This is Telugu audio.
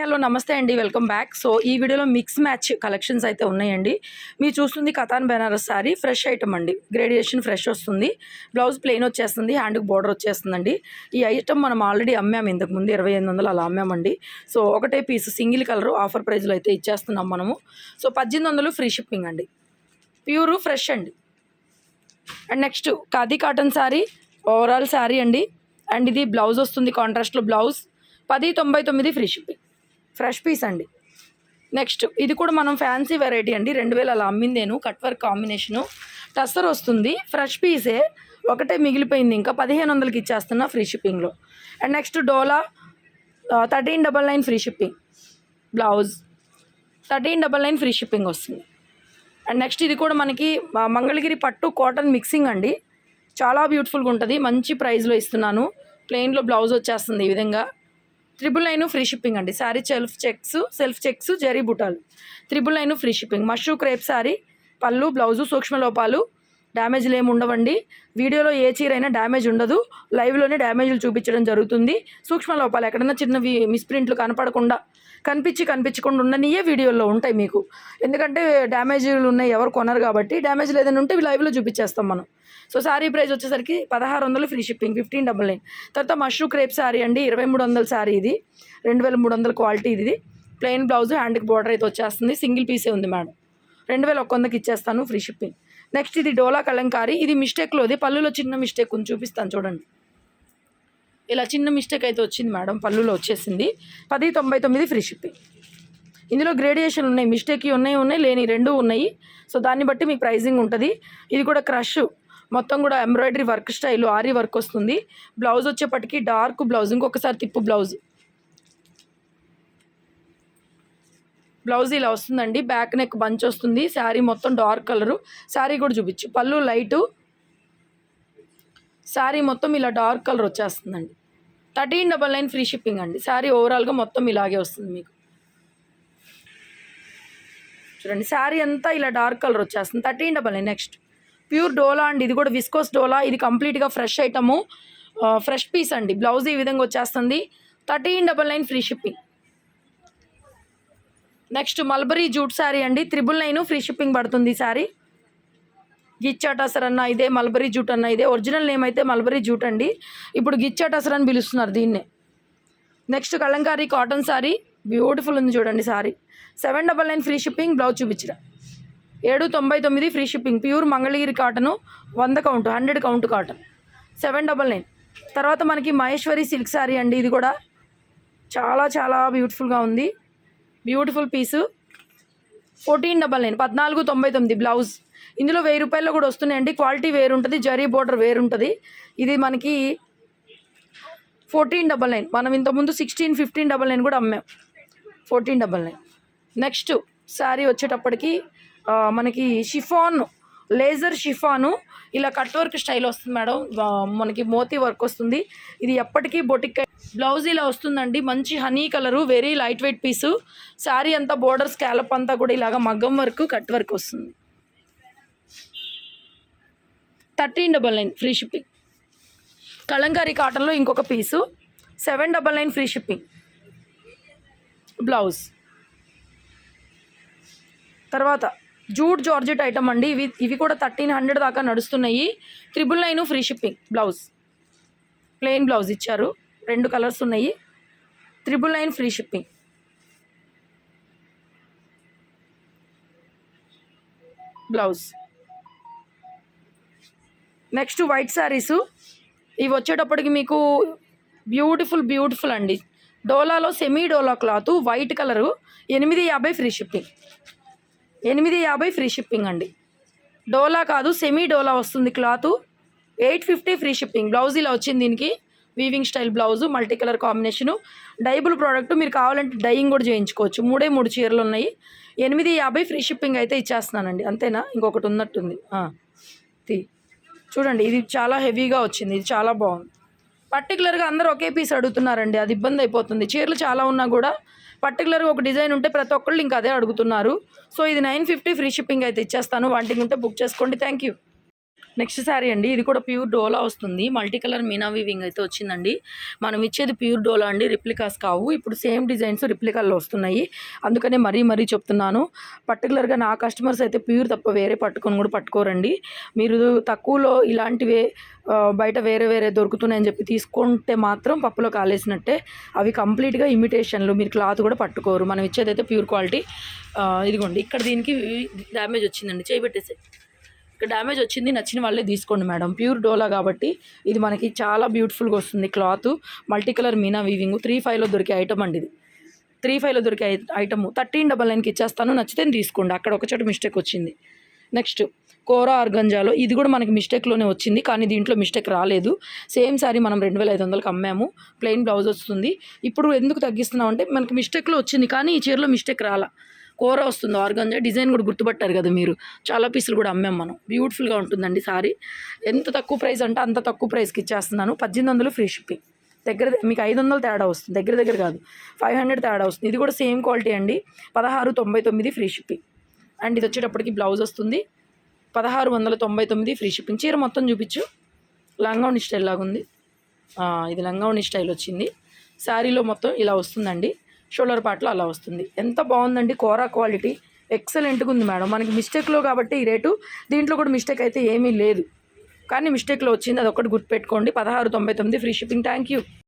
హలో నమస్తే అండి, వెల్కమ్ బ్యాక్. సో ఈ వీడియోలో మిక్స్ మ్యాచ్ కలెక్షన్స్ అయితే ఉన్నాయండి. మీరు చూస్తుంది కతాన్ బెనారస్ సారీ, ఫ్రెష్ ఐటమ్ అండి. గ్రేడియేషన్ ఫ్రెష్ వస్తుంది, బ్లౌజ్ ప్లెయిన్ వచ్చేస్తుంది, హ్యాండ్కి బోర్డర్ వచ్చేస్తుందండి. ఈ ఐటమ్ మనం ఆల్రెడీ అమ్మాము, ఇంతకుముందు 2800 అలా అమ్మామండి. సో ఒకటే పీస్ సింగిల్ కలర్ ఆఫర్ ప్రైస్లో అయితే ఇచ్చేస్తున్నాం మనము. సో 1800 ఫ్రీ షిప్పింగ్ అండి, ప్యూర్ ఫ్రెష్ అండి. And next khadi cotton sari, overall sari అండి. అండ్ ఇది బ్లౌజ్ వస్తుంది, కాంట్రాస్ట్లో blouse. 1099 free shipping, fresh piece అండి. నెక్స్ట్ ఇది కూడా మనం ఫ్యాన్సీ వెరైటీ అండి, 2000 అలా అమ్మిందేను. కట్ వర్క్ కాంబినేషను, టస్సర్ వస్తుంది, ఫ్రెష్ పీసే, ఒకటే మిగిలిపోయింది. ఇంకా 1500కి ఇచ్చేస్తున్నా ఫ్రీ షిప్పింగ్లో. And next dola 1399 free shipping, blouse 1399 free shipping వస్తుంది. అండ్ నెక్స్ట్ ఇది కూడా మనకి మంగళగిరి పట్టు కాటన్ మిక్సింగ్ అండి, చాలా బ్యూటిఫుల్గా ఉంటుంది. మంచి ప్రైస్లో ఇస్తున్నాను. ప్లెయిన్లో బ్లౌజ్ వచ్చేస్తుంది ఈ విధంగా. 999 ఫ్రీ షిప్పింగ్ అండి. శారీ సెల్ఫ్ చెక్స్ జరీ బుటాలు, 999 free shipping. Mashru crepe sari, పళ్ళు బ్లౌజు సూక్ష్మ లోపాలు, డ్యామేజ్లు ఏమి ఉండవండి. వీడియోలో ఏ చీర అయినా డ్యామేజ్ ఉండదు, లైవ్లోనే డ్యామేజ్లు చూపించడం జరుగుతుంది. సూక్ష్మ లోపాలు ఎక్కడన్నా చిన్నవి మిస్ప్రింట్లు కనిపించకుండా ఉండనియే వీడియోలో ఉంటాయి మీకు. ఎందుకంటే డ్యామేజ్లు ఉన్నాయి, ఎవరు కొనరు కాబట్టి. డ్యామేజ్ లేదని ఉంటే లైవ్లో చూపించేస్తాం మనం. సో శారీ ప్రైస్ వచ్చేసరికి 1600 ఫ్రీ షిప్పింగ్, 1599. తర్వాత మష్రూ క్రేప్ శారీ అండి, 2300 శారీ. ఇది 2300 క్వాలిటీ. ఇది ప్లెయిన్ బ్లౌజ్, హ్యాండ్కి బోర్డర్ అయితే వచ్చేస్తుంది. సింగిల్ పీసే ఉంది మేడం, 2100కి ఇచ్చేస్తాను ఫ్రీ షిప్పింగ్. నెక్స్ట్ ఇది డోలా కలంకారీ, ఇది మిస్టేక్లోది, పళ్ళులో చిన్న మిస్టేక్ ఉంది, చూపిస్తాను చూడండి. ఇలా చిన్న మిస్టేక్ అయితే వచ్చింది మేడం, పళ్ళులో వచ్చేసింది. 1099 ఫ్రీ షిప్పింగ్. ఇందులో గ్రేడియేషన్ ఉన్నాయి, మిస్టేక్ ఉన్నాయి లేని రెండు ఉన్నాయి. సో దాన్ని బట్టి మీకు ప్రైజింగ్ ఉంటుంది. ఇది కూడా క్రష్, మొత్తం కూడా embroidery work style, ary work వస్తుంది. బ్లౌజ్ వచ్చేప్పటికి డార్క్ బ్లౌజ్, ఇంకొకసారి తిప్పు బ్లౌజ్ ఇలా వస్తుందండి. బ్యాక్ నెక్ బంచ్ వస్తుంది. శారీ మొత్తం డార్క్ కలరు. శారీ కూడా చూపించు, పళ్ళు లైటు, శారీ మొత్తం ఇలా డార్క్ కలర్ వచ్చేస్తుందండి. 1399 ఫ్రీ షిప్పింగ్ అండి. శారీ ఓవరాల్గా మొత్తం ఇలాగే వస్తుంది మీకు. చూడండి, శారీ అంతా ఇలా డార్క్ కలర్ వచ్చేస్తుంది, 1399. నెక్స్ట్ ప్యూర్ డోలా అండి, ఇది కూడా విస్కోస్ డోలా. ఇది కంప్లీట్గా ఫ్రెష్ ఐటము, ఫ్రెష్ పీస్ అండి. బ్లౌజ్ ఈ విధంగా వచ్చేస్తుంది, 1399 free shipping. Next mulberry jute sari అండి, 999 ఫ్రీ షిప్పింగ్ పడుతుంది. శారీ గిచ్చాటసర్ అన్న ఇదే, మల్బరీ జూట్ అన్న ఇదే. ఒరిజినల్ నేమ్ అయితే మల్బరీ జూట్ అండి, ఇప్పుడు గిచ్చాటసర్ అని పిలుస్తున్నారు దీన్నే. Next kalamkari cotton sari, beautiful ఉంది చూడండి శారీ, 799 ఫ్రీ షిప్పింగ్. బ్లౌజ్ చూపించరా, 799 free shipping. Pure Mangalagiri cotton, 100 count, 100 count cotton, 799. తర్వాత మనకి మహేశ్వరి సిల్క్ శారీ అండి, ఇది కూడా చాలా చాలా బ్యూటిఫుల్గా ఉంది. బ్యూటిఫుల్ పీసు, 1499, 1499 బ్లౌజ్. ఇందులో 1000 రూపాయల్లో కూడా వస్తున్నాయండి. క్వాలిటీ వేరు ఉంటుంది, జరీ బోర్డర్ వేరు ఉంటుంది. ఇది మనకి 1499. మనం ఇంతకుముందు 16, 1599 కూడా అమ్మాం, 1499. నెక్స్ట్ శారీ వచ్చేటప్పటికి మనకి షిఫాన్, లేజర్ షిఫాను, ఇలా కట్ వర్క్ స్టైల్ వస్తుంది మేడం. మనకి మోతీ వర్క్ వస్తుంది. ఇది ఎప్పటికీ బొటిక్. బ్లౌజ్ ఇలా వస్తుందండి, మంచి honey colour, very light weight piece. Sari అంతా బోర్డర్ స్కాలప్ అంతా కూడా ఇలాగ మగ్గం వర్క్, కట్ వర్క్ వస్తుంది. 1399 ఫ్రీ షిప్పింగ్. కలంకారీ కాటన్లో ఇంకొక పీసు, 799 ఫ్రీ షిప్పింగ్. బ్లౌజ్ తర్వాత జూట్ జార్జెట్ ఐటమ్ అండి, ఇవి కూడా 1300 దాకా నడుస్తున్నాయి. 999 free shipping. Blouse plain blouse ఇచ్చారు, 2 కలర్స్ ఉన్నాయి, 999 free shipping. Blouse next white saris, ఇవి వచ్చేటప్పటికి మీకు బ్యూటిఫుల్ అండి. డోలాలో సెమీ డోలా cloth, white colour, 850 free shipping. 850 free shipping అండి. డోలా కాదు, సెమీ డోలా వస్తుంది క్లాత్, 850 ఫ్రీ షిప్పింగ్. బ్లౌజ్ ఇలా వచ్చింది, దీనికి weaving style blouse, multi colour combination, dyeable product. మీరు కావాలంటే డైయింగ్ కూడా చేయించుకోవచ్చు. 3 చీరలు ఉన్నాయి, 850 ఫ్రీ షిప్పింగ్ అయితే ఇచ్చేస్తున్నానండి. అంతేనా, ఇంకొకటి ఉన్నట్టుంది, చూడండి. ఇది చాలా హెవీగా వచ్చింది, ఇది చాలా బాగుంది. పర్టికులర్గా అందరూ ఒకే పీస్ అడుగుతున్నారండి, అది ఇబ్బంది అయిపోతుంది. చీరలు చాలా ఉన్నా కూడా పర్టికులర్గా ఒక డిజైన్ ఉంటే ప్రతి ఒక్కళ్ళు ఇంకా అదే అడుగుతున్నారు. సో ఇది 950 ఫ్రీ షిప్పింగ్ అయితే ఇచ్చేస్తాను. వాంటింగ్ ఉంటే బుక్ చేసుకోండి. Thank you. నెక్స్ట్ శారీ అండి, ఇది కూడా ప్యూర్ డోలా వస్తుంది. మల్టీ కలర్ మీనా వీవింగ్ అయితే వచ్చిందండి. మనం ఇచ్చేది ప్యూర్ డోలా అండి, రిప్లికాస్ కావు. ఇప్పుడు సేమ్ డిజైన్స్ రిప్లికాల్లో వస్తున్నాయి, అందుకనే మరీ చెప్తున్నాను. పర్టికులర్గా నా కస్టమర్స్ అయితే ప్యూర్ తప్ప వేరే పట్టుకొని కూడా పట్టుకోరండి. మీరు తక్కువలో ఇలాంటివే బయట వేరే దొరుకుతున్నాయని చెప్పి తీసుకుంటే మాత్రం పప్పులో కాలేసినట్టే. అవి కంప్లీట్గా ఇమిటేషన్లు, మీరు క్లాత్ కూడా పట్టుకోరు. మనం ఇచ్చేదైతే ప్యూర్ క్వాలిటీ. ఇదిగోండి, ఇక్కడ దీనికి డ్యామేజ్ వచ్చిందండి, చేయబెట్టేసి ఇక్కడ డ్యామేజ్ వచ్చింది. నచ్చిన వాళ్ళే తీసుకోండి మేడం. ప్యూర్ డోలా కాబట్టి ఇది మనకి చాలా బ్యూటిఫుల్గా వస్తుంది. Cloth multi colour meena weaving 3,500లో దొరికే ఐటమ్ అండి. ఇది 3,500లో దొరికే ఐటమ్ 1399కి ఇచ్చేస్తాను. నచ్చితే తీసుకోండి. అక్కడ ఒక చోట మిస్టేక్ వచ్చింది. నెక్స్ట్ కోరా ఆర్గంజాలో ఇది కూడా మనకి మిస్టేక్లోనే వచ్చింది, కానీ దీంట్లో మిస్టేక్ రాలేదు. సేమ్ సారీ మనం 2,500కి అమ్మాము. ప్లెయిన్ బ్లౌజ్ వస్తుంది. ఇప్పుడు ఎందుకు తగ్గిస్తున్నాం అంటే మనకి మిస్టేక్లో వచ్చింది, కానీ ఈ చీరలో మిస్టేక్ రాలా. కూర వస్తుంది ఆర్గంజా, డిజైన్ కూడా గుర్తుపట్టారు కదా మీరు. చాలా పీసులు కూడా అమ్మాం మనం. బ్యూటిఫుల్గా ఉంటుందండి సారీ. ఎంత తక్కువ ప్రైస్ అంటే అంత తక్కువ ప్రైస్కి ఇచ్చేస్తున్నాను. 1,800 ఫ్రీ షిప్పింగ్. దగ్గర మీకు 500 తేడా వస్తుంది, దగ్గర కాదు, 500 తేడా వస్తుంది. ఇది కూడా సేమ్ క్వాలిటీ అండి. 1699 ఫ్రీ షిప్పింగ్. అండ్ ఇది వచ్చేటప్పటికి బ్లౌజ్ వస్తుంది. 1699 ఫ్రీ షిప్పింగ్. చీర మొత్తం చూపించు. లంగావణి స్టైల్ లాగా ఉంది. ఇది లంగావణి స్టైల్ వచ్చింది. శారీలో మొత్తం ఇలా వస్తుందండి. షోల్డర్ పార్ట్లో అలా వస్తుంది. ఎంత బాగుందండి, కోరా క్వాలిటీ ఎక్సలెంట్గా ఉంది మేడం. మనకి మిస్టేక్లో కాబట్టి ఈ రేటు. దీంట్లో కూడా మిస్టేక్ అయితే ఏమీ లేదు, కానీ మిస్టేక్లో వచ్చింది, అదొకటి గుర్తుపెట్టుకోండి. 1699 ఫ్రీ షిప్పింగ్. Thank you.